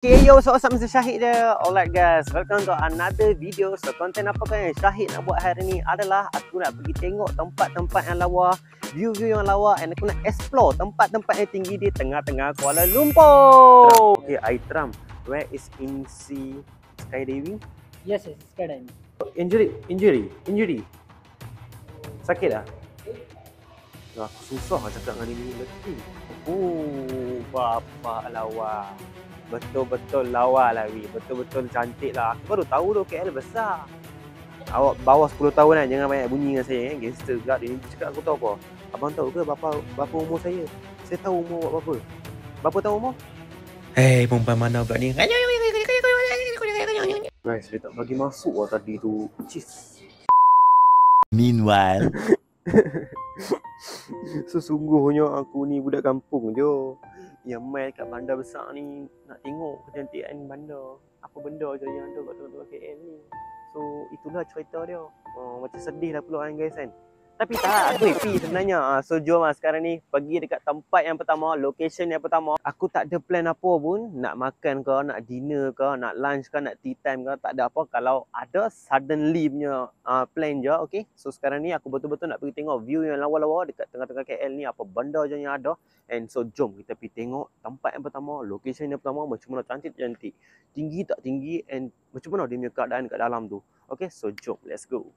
Okay, yo, so what's up, Mr. Syahid there. Alright guys, welcome to another video. So konten apa kan yang Syahid nak buat hari ni adalah aku nak pergi tengok tempat-tempat yang lawa, view-view yang lawa, and aku nak explore tempat-tempat yang tinggi di tengah-tengah Kuala Lumpur. Okay, Aitram, where is INSEE skydiving? Yes, skydiving. Injury. Sakit tak? Aku susah cakap dengan ini letih. Bapak lawa. Betul-betul lawa lah, Wi. Betul-betul cantik lah. Aku baru tahu tu KL besar. Awak bawah 10 tahun kan, jangan banyak bunyi dengan saya. Gangster pula dia ni. Cakap aku tahu apa? Abang tahu ke berapa umur saya? Saya tahu umur awak berapa. Berapa tahu umur? Hei, perempuan mana pula ni? Guys, dia tak bagi masuk lah tadi tu. Cheese. Meanwhile, Sesungguhnya aku ni budak kampung je. Yang main kat bandar besar ni nak tengok kecantikan bandar. Apa benda je yang ada kat tengah-tengah KL ni. So itulah cerita dia. Macam sedih lah pula kan guys kan. Tapi tak, aku happy sebenarnya. So jom lah sekarang ni pergi dekat tempat yang pertama, location yang pertama. Aku tak ada plan apa pun. Nak makan ke, nak dinner ke, nak lunch ke, nak tea time ke. Tak ada apa. Kalau ada suddenly punya plan je. Okay. So sekarang ni aku betul-betul nak pergi tengok view yang lawa-lawa dekat tengah-tengah KL ni. Apa benda je yang ada. And so jom kita pergi tengok tempat yang pertama, location yang pertama. Macam mana cantik-cantik. Tinggi tak tinggi. And macam mana dia punya keadaan kat dalam tu. Okay. So jom. Let's go.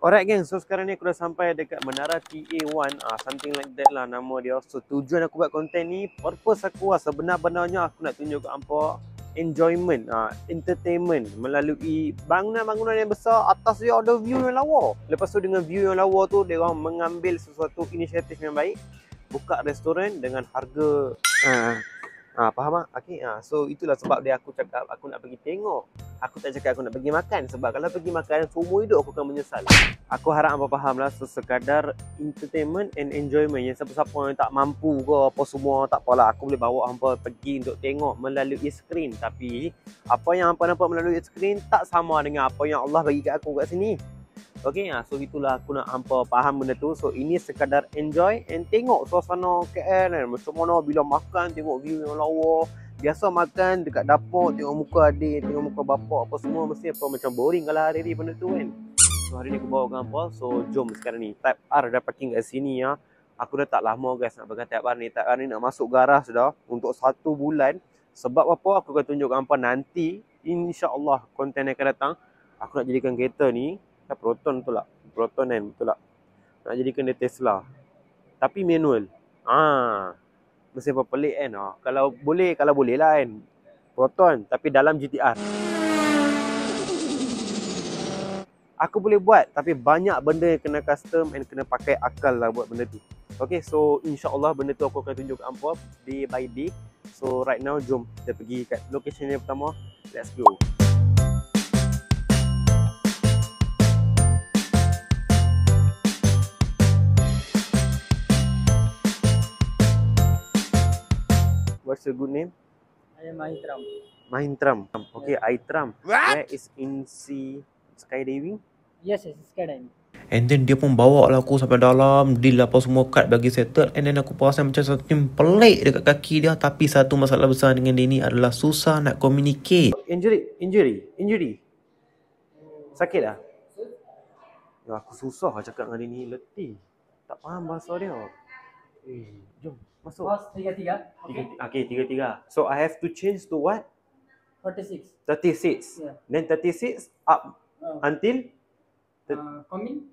Alright gang, so sekarang ni aku dah sampai dekat Menara TA1, something like that lah nama dia. So tujuan aku buat konten ni, purpose aku sebenar-benarnya aku nak tunjuk ke hampa enjoyment, entertainment melalui bangunan-bangunan yang besar. Atas dia ada view yang lawa. Lepas tu dengan view yang lawa tu, dia orang mengambil sesuatu inisiatif yang baik, buka restoran dengan harga faham tak? Okay, so itulah sebab dia aku cakap aku nak pergi tengok. Aku tak cakap aku nak pergi makan. Sebab kalau pergi makan, seumur hidup aku akan menyesal. Aku harap apa faham lah. So sekadar entertainment and enjoyment. Yang siapa-siapa yang tak mampu ke apa semua, tak apalah. Aku boleh bawa hampa pergi untuk tengok melalui skrin. Tapi apa yang hampa nampak melalui skrin tak sama dengan apa yang Allah bagi kat aku kat sini. Okay, so itulah aku nak hampa faham benda tu. So ini sekadar enjoy and tengok suasana KL kan. Macam mana bila makan, tengok view yang lawa. Biasa makan dekat dapur, tengok muka adik, tengok muka bapak apa semua. Mesti apa macam boring kalau hari-hari benda tu kan. So hari ni aku bawa hampa. So jom sekarang ni. Type R dah parking kat sini ya. Aku dah tak lama guys nak pegang Type R ni. Type R ni nak masuk garaj dah untuk 1 bulan. Sebab apa aku akan tunjuk hampa nanti. InsyaAllah konten yang akan datang. Aku nak jadikan kereta ni. Proton betul tak? Proton kan betul tak? Nak jadikan dia Tesla. Tapi manual. Mesti apa pelik kan? Kalau boleh lah kan. Proton tapi dalam GTR. Aku boleh buat tapi banyak benda yang kena custom and kena pakai akal lah buat benda tu. Okay, so insyaAllah benda tu aku akan tunjuk hampa day by day. So right now jom kita pergi kat location yang pertama. Let's go. What's your good name? I am Aitram. Mahintram. Okay, Aitram. Where is INSEE skydiving? Yes, skydiving. and then dia pun bawa lah aku sampai dalam, deal apa semua kad bagi settle, and then aku perasan macam satu pelik dekat kaki dia. Tapi satu masalah besar dengan dia ni adalah susah nak communicate. Injury. Sakit tak? Aku susah cakap dengan dia ni, letih. Tak faham bahasa dia. Jom, masuk. First, 3-3. Okay, 3-3. So I have to change to what? 36. 36. Yeah. Then 36 up until Coming,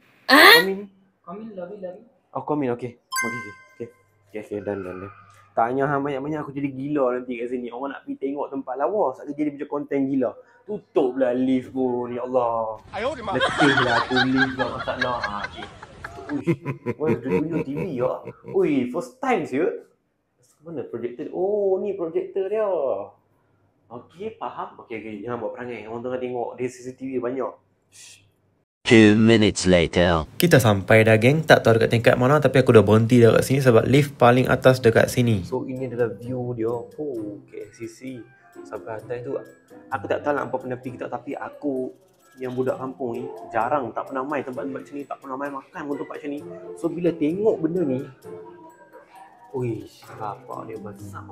lobby. oh, come in, okay, done. Tanya hang banyak-banyak aku jadi gila nanti kat sini. Orang nak pergi tengok tempat lawa, sakit jadi macam konten gila. Tutup lah lift pun, ya Allah. Letih lah tu lift lah kat sana. Okay. Wah, dunia TV ya. Ui, first time siut. Mana projector? Oh, ni projector dia. Okay, faham. Okay, jangan buat perangai. Orang tengah tengok, dia CCTV banyak. 2 minutes later. Kita sampai dah geng, tak tahu dekat tingkat mana, tapi aku dah berhenti dekat sini sebab lift paling atas dekat sini. So ini adalah view dia. Oh, KLCC. Sampai atas tu aku tak tahu lah apa pernah pergi tak, tapi aku yang budak kampung ni jarang, tak pernah main tempat-tempat macam ni, tak pernah main makan pun tempat macam ni. So bila tengok benda ni, uish, bapak dia besar.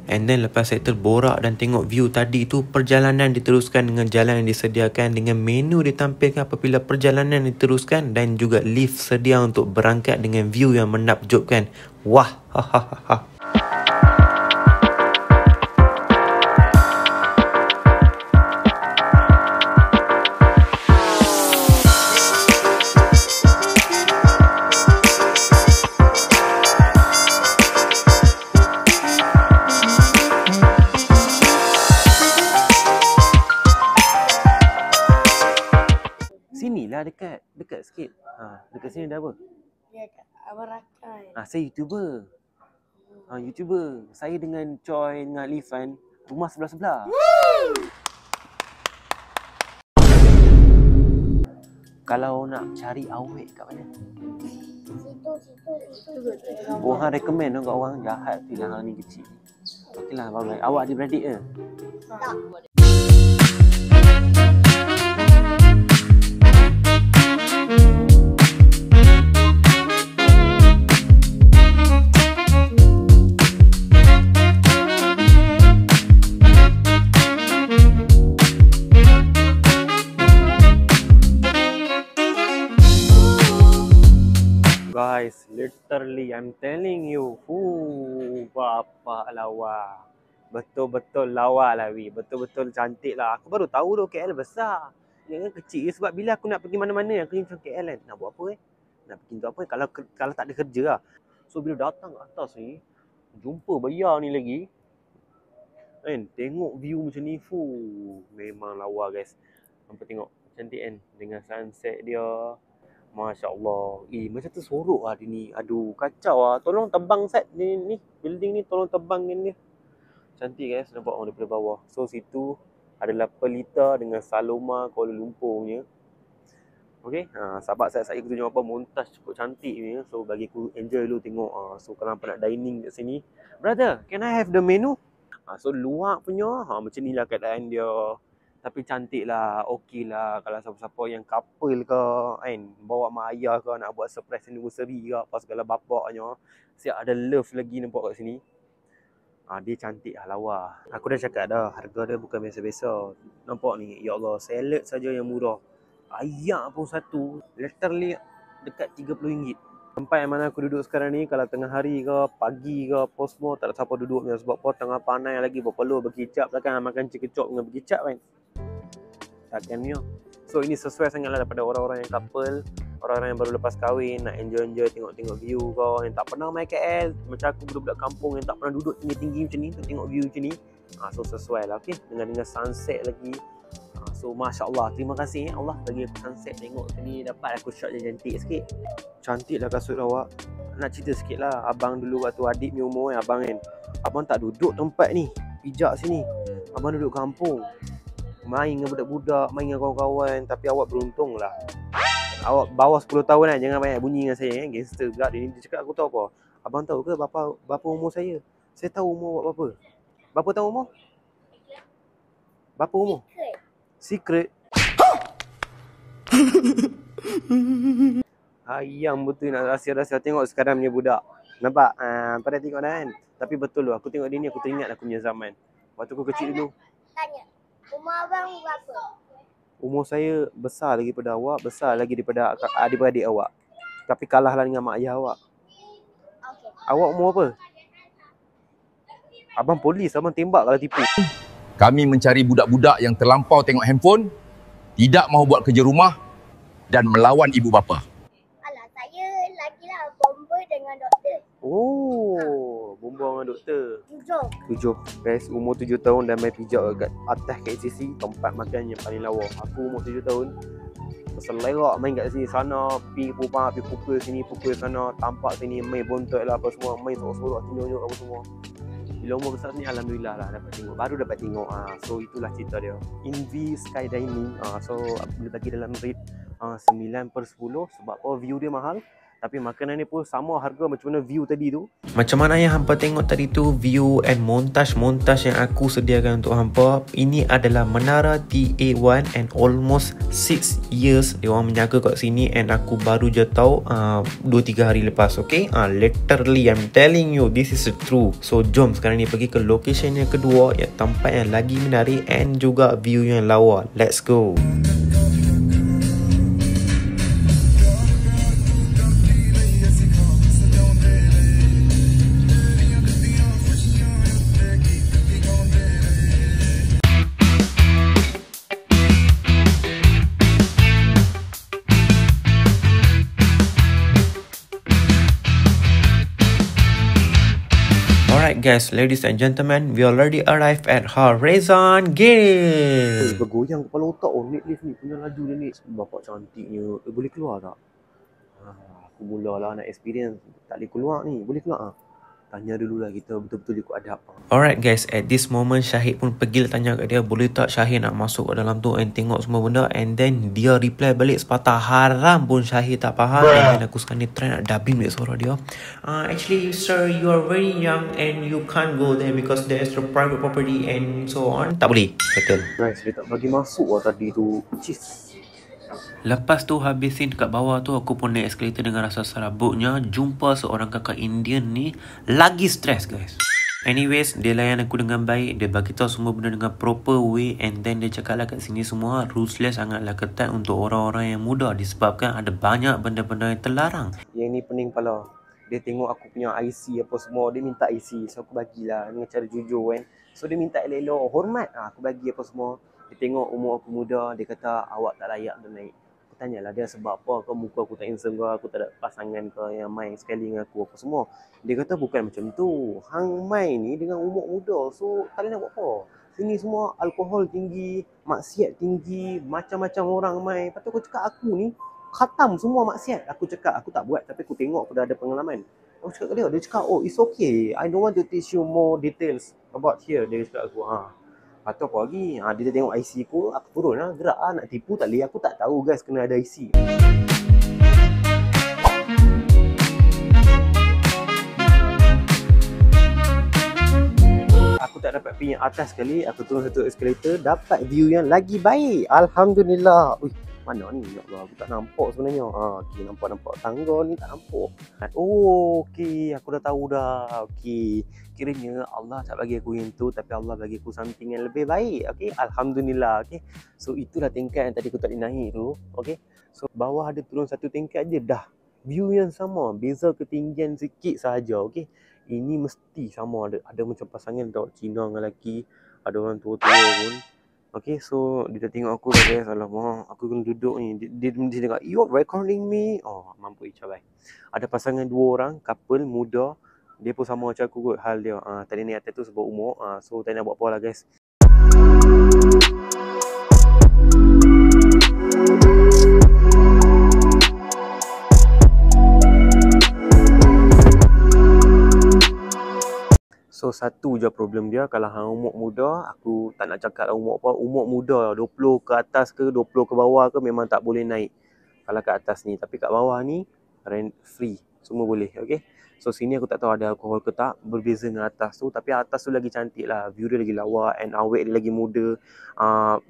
And then lepas saya terborak dan tengok view tadi tu, perjalanan diteruskan dengan jalan yang disediakan dengan menu ditampilkan apabila perjalanan diteruskan, dan juga lift sedia untuk berangkat dengan view yang menakjubkan. Wah, hahaha. Sinilah dekat sikit. Dekat sini dah apa? Ya, Kak. Abang Rakan. Saya YouTuber. YouTuber. Saya dengan Choi dengan Lifan rumah sebelah-sebelah. Kalau nak cari awet kat mana? Situ. Orang recommend kat orang jahat tu yang ni kecil. Okeylah, bagus. Awak adik-beradik ke? Tak. Guys, literally I'm telling you, bapak lawa. Betul-betul lawa lah wi. Betul-betul cantik lah. Aku baru tahu tu KL besar. Yang kecil sebab bila aku nak pergi mana-mana yang aku macam KL kan. Nak buat apa Nak pergi untuk apa kalau tak ada kerja lah. So bila datang kat atas ni, jumpa bayar ni lagi. Kan, tengok view macam ni, memang lawa guys. Nampak tengok cantik kan dengan sunset dia. Masya Allah. Macam tersorok lah dia ni. Aduh, kacau lah. Tolong tebang set ni building ni, tolong tebangin dia. Cantik guys, nampak orang daripada bawah. So situ adalah Pelita dengan Saloma Kuala Lumpur punya. Okay, sahabat saya aku tunjuk apa montaj cukup cantik ni. So bagi aku enjoy dulu tengok. So kalau nak dining kat sini, brother, can I have the menu? So luar punya macam ni lah keadaan dia. Tapi cantik lah, okey lah. Kalau siapa-siapa yang couple ke kan, bawa mak ayah ke nak buat surprise anniversary ke apa segala bapaknya, siap ada love lagi nampak kat sini. Dia cantik lah, lawa. Aku dah cakap dah, harga dia bukan biasa-biasa. Nampak ni, ya Allah, salad saja yang murah. Ayak pun satu, literally dekat RM30. Tempat yang mana aku duduk sekarang ni, kalau tengah hari ke, pagi ke, apa semua, tak ada siapa duduknya. Sebab apa, tengah panas lagi, berpeluh berkicap lah kan, makan cikecok dengan berkicap kan. Takkan ni. So ini sesuai sangatlah daripada orang-orang yang couple, orang-orang yang baru lepas kahwin, nak enjoy tengok-tengok view kau, yang tak pernah main KL, macam aku budak-budak kampung yang tak pernah duduk tinggi-tinggi macam ni, tengok view macam ni. So sesuai lah, okay? Dengan sunset lagi. So Masya Allah, terima kasih Allah bagi aku sunset, tengok sini dapat aku shot yang cantik sikit. Cantik lah kasut awak. Nak cerita sikit lah, abang dulu waktu adik ni umur kan, abang kan, abang tak duduk tempat ni, pijak sini. Abang duduk kampung, main dengan budak-budak, main dengan kawan-kawan. Tapi awak beruntung lah, awak bawah 10 tahun kan, jangan banyak bunyi dengan saya kan, gangster pula dia ni. Dia cakap aku tahu apa, abang tahu ke berapa umur saya? Saya tahu umur awak berapa. Berapa tahu umur? Berapa umur? Secret. Ayam betul nak rahsia-rahsia. Tengok sekarang punya budak, nampak? Pada tengok dah kan. Tapi betul loh, aku tengok dia ni, aku teringat aku punya zaman waktu aku kecil dulu. Tanya, umur abang berapa? Umur saya besar lagi daripada awak, besar lagi daripada adik-beradik awak. Tapi kalahlah dengan mak ayah awak. Okey. Awak umur apa? Abang polis, abang tembak kalau tipu. Kami mencari budak-budak yang terlampau tengok handphone, tidak mahu buat kerja rumah dan melawan ibu bapa. Alah, saya lagilah bomba dengan doktor. Bomba dengan doktor. 7. 7. Guys, umur 7 tahun dan main pijak kat atas KCC, tempat makan yang paling lawa. Aku umur 7 tahun, berselerak main kat sini sana, pergi pukul sini, pukul sana, tampak sini, main bontot lah apa semua, main sorok-sorok, tunjuk-tunjuk apa semua. Bila umur besar ni, alhamdulillah lah dapat tengok, baru dapat tengok. So itulah cerita dia. Invi Skydining. So boleh bagi dalam rate 9/10 sebab view dia mahal. Tapi makanan ni pun sama harga macam mana view tadi tu. Macam mana yang hampa tengok tadi tu view and montage yang aku sediakan untuk hampa. Ini adalah Menara TA1 and almost 6 years dia orang menjaga kat sini, and aku baru je tahu 2-3 hari lepas. Okay, literally I'm telling you this is true. So jom sekarang ni pergi ke location yang kedua, yang tempat yang lagi menarik and juga view yang lawa. Let's go. Alright guys, ladies and gentlemen, we already arrived at Horizon Gate. Bergoyang kepala otak. Oh, Nick Lift ni punya laju dia ni. Bapak cantiknya. Boleh keluar tak? Aku mulalah nak experience. Tak boleh keluar ni. Boleh keluar? Tanya dululah kita betul-betul ikut adab. Alright guys, at this moment Syahid pun pergi tanya kat dia, boleh tak Syahid nak masuk ke dalam tu and tengok semua benda. And then dia reply balik sepatah haram pun Syahid tak faham. And then aku sekarang ni try nak dubbing balik suara dia. Actually sir, you are very young and you can't go there because there's a private property and so on. Tak boleh. Betul. Guys, dia tak bagi masuk lah tadi tu. Cheese. Lepas tu habisin dekat bawah tu, aku pun naik escalator dengan rasa serabutnya. Jumpa seorang kakak Indian ni lagi stres guys. Anyways, dia layan aku dengan baik. Dia bagi tahu semua benda dengan proper way. And then dia cakap lah kat sini semua rulesnya sangatlah ketat untuk orang-orang yang muda, disebabkan ada banyak benda-benda yang terlarang. Yang ni pening kepala. Dia tengok aku punya IC apa semua. Dia minta IC. So aku bagilah dengan cara jujur kan. So dia minta elok-elok. Hormat. Aku bagi apa semua. Dia tengok umur aku muda. Dia kata awak tak layak untuk naik. Tanyalah dia sebab apa ke muka aku tak handsome ke, aku tak ada pasangan ke yang main sekali dengan aku apa semua. Dia kata bukan macam tu. Hang main ni dengan umur muda, so tak boleh nak buat apa. Sini semua alkohol tinggi, maksiat tinggi, macam-macam orang main. Lepas tu aku cakap aku ni khatam semua maksiat. Aku cakap aku tak buat tapi aku tengok aku dah ada pengalaman. Aku cakap ke dia cakap oh it's okay. I don't want to teach you more details about here. Dia cakap aku Lepas tu apa lagi? Dia tengok IC aku turun lah, gerak lah. Nak tipu tak boleh. Aku tak tahu guys kena ada IC. Aku tak dapat pergi yang atas sekali. Aku turun satu escalator, dapat view yang lagi baik. Alhamdulillah. Ui, mana ni? Ya Allah, aku tak nampak sebenarnya. Okay, nampak tangga ni tak nampak. Oh, okey. Aku dah tahu dah. Okey. Kiranya Allah tak bagi aku yang tu, tapi Allah bagi aku something yang lebih baik. Okay, alhamdulillah. Okay, so itulah tingkat yang tadi aku tak boleh naik tu. Okay, so bawah ada turun satu tingkat je dah. View yang sama, beza ketinggian sikit sahaja. Okay, ini mesti sama. Ada macam pasangan tau, Cina dengan lelaki, ada orang tua-tua pun. Okay, so dia dah tengok aku dah guys. Alamak, aku kena duduk ni. Dia cakap, you recording me? Oh, mampu cabai. Ada pasangan 2 orang, couple muda. Dia pun sama macam aku kot hal dia. Tadi ni atas tu sebab umur. So tak nak buat apa lah guys. So satu je problem dia, kalau hang umur muda, aku tak nak cakap lah umur apa. Umur muda 20 ke atas ke 20 ke bawah ke memang tak boleh naik. Kalau kat atas ni, tapi kat bawah ni rent free. Semua boleh, okay. So sini aku tak tahu ada alkohol ke tak, berbeza dengan atas tu. Tapi atas tu lagi cantik lah, view dia lagi lawa and awet dia lagi muda.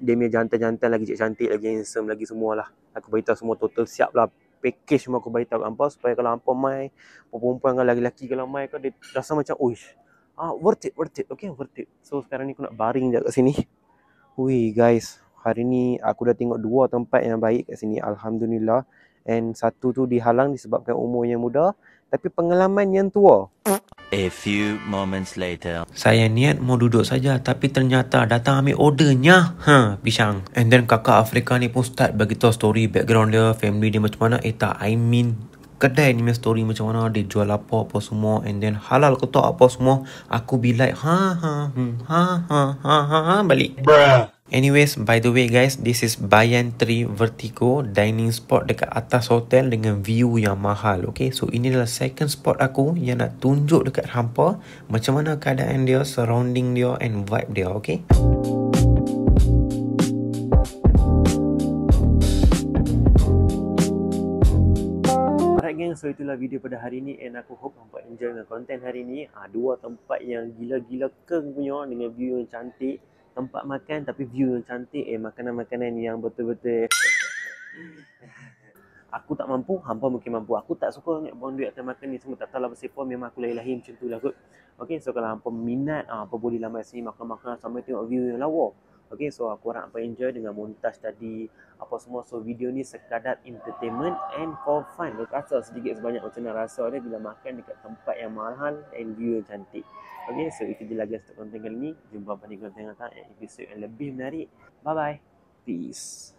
Dia punya jantan-jantan lagi cantik, lagi handsome, lagi semualah. Aku beritahu semua total siap lah. Package semua aku beritahu kat hampa supaya kalau hampa mai, perempuan dengan lelaki kalau mai kan dia rasa macam oish. Worth it, okay, worth it. So sekarang ni aku nak baring je kat sini. Ui guys, hari ni aku dah tengok 2 tempat yang baik kat sini, alhamdulillah. And satu tu dihalang disebabkan umur yang muda, tapi pengalaman yang tua. A few moments later. Saya niat mau duduk saja, tapi ternyata datang ambil ordernya. Pisang. And then kakak Afrika ni pun start bagi tahu story background dia, family dia macam mana. Kedai ni story macam mana, dia jual apa semua, and then halal ke tak apa semua. Aku be like balik. Anyways, by the way guys, this is Bayan Tree Vertigo dining spot dekat atas hotel dengan view yang mahal. Okay, so ini adalah second spot aku yang nak tunjuk dekat hampa macam mana keadaan dia, surrounding dia and vibe dia. Okay, geng, so itulah video pada hari ni and aku hope hampa enjoy dengan konten hari ni. Dua tempat yang gila-gila keng punya dengan view yang cantik. Tempat makan tapi view yang cantik. Makanan-makanan yang betul-betul aku tak mampu, hampa mungkin mampu. Aku tak suka nak buang duit akan makan ni semua. Tak tahu lah pasal apa, memang aku lahir-lahir macam tu lah kot. Okay, so kalau hampa minat, hampa boleh lambat sini makan-makan sampai tengok view yang lawa. Okay, so aku harap hampa enjoy dengan montaj tadi apa semua. So video ni sekadar entertainment and for fun. Rasa sedikit sebanyak macam mana rasa dia bila makan dekat tempat yang mahal and view yang cantik. Okay, so itu je lagi untuk konten kali ni. Jumpa pada konten yang datang, episod yang lebih menarik. Bye bye. Peace.